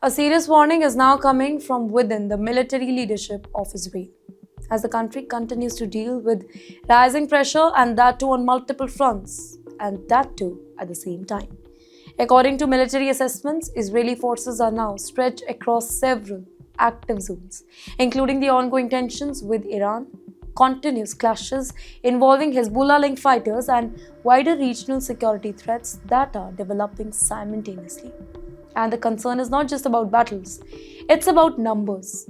A serious warning is now coming from within the military leadership of Israel, as the country continues to deal with rising pressure, and that too on multiple fronts, and that too at the same time. According to military assessments, Israeli forces are now stretched across several active zones, including the ongoing tensions with Iran, continuous clashes involving Hezbollah-linked fighters, and wider regional security threats that are developing simultaneously. And the concern is not just about battles, it's about numbers.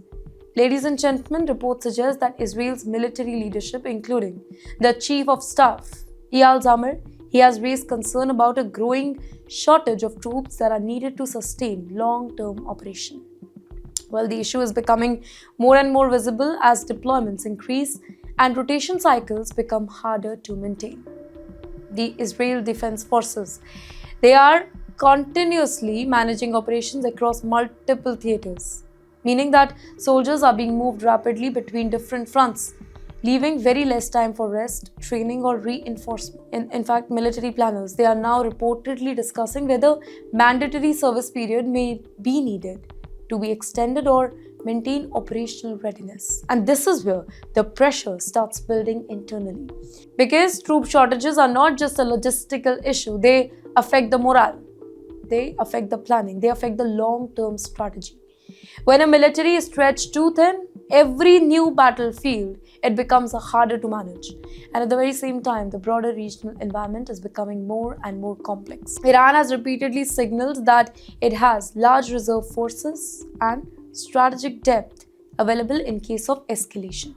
Ladies and gentlemen, reports suggest that Israel's military leadership, including the Chief of Staff, Eyal Zamir, he has raised concern about a growing shortage of troops that are needed to sustain long-term operation. Well, the issue is becoming more and more visible as deployments increase and rotation cycles become harder to maintain. The Israel Defense Forces, they are continuously managing operations across multiple theaters, meaning that soldiers are being moved rapidly between different fronts, leaving very less time for rest, training, or reinforcement. In fact, military planners, they are now reportedly discussing whether mandatory service period may be needed to be extended or maintain operational readiness. And this is where the pressure starts building internally. Because troop shortages are not just a logistical issue, they affect the morale, they affect the planning, they affect the long-term strategy. When a military is stretched too thin, every new battlefield, it becomes harder to manage. And at the very same time, the broader regional environment is becoming more and more complex. Iran has repeatedly signaled that it has large reserve forces and strategic depth available in case of escalation.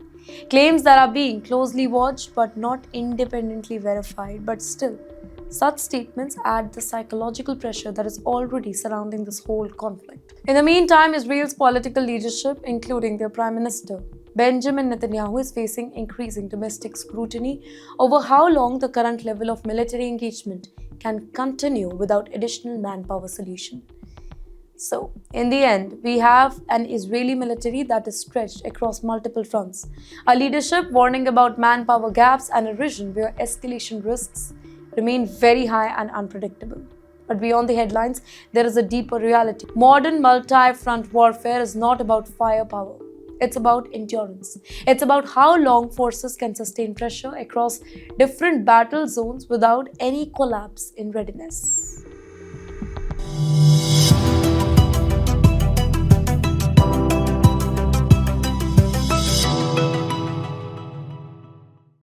Claims that are being closely watched but not independently verified, but still, such statements add the psychological pressure that is already surrounding this whole conflict. In the meantime, Israel's political leadership, including their Prime Minister, Benjamin Netanyahu, is facing increasing domestic scrutiny over how long the current level of military engagement can continue without additional manpower solution. So, in the end, we have an Israeli military that is stretched across multiple fronts, a leadership warning about manpower gaps, and a region where escalation risks remain very high and unpredictable. But beyond the headlines, there is a deeper reality. Modern multi-front warfare is not about firepower. It's about endurance. It's about how long forces can sustain pressure across different battle zones without any collapse in readiness.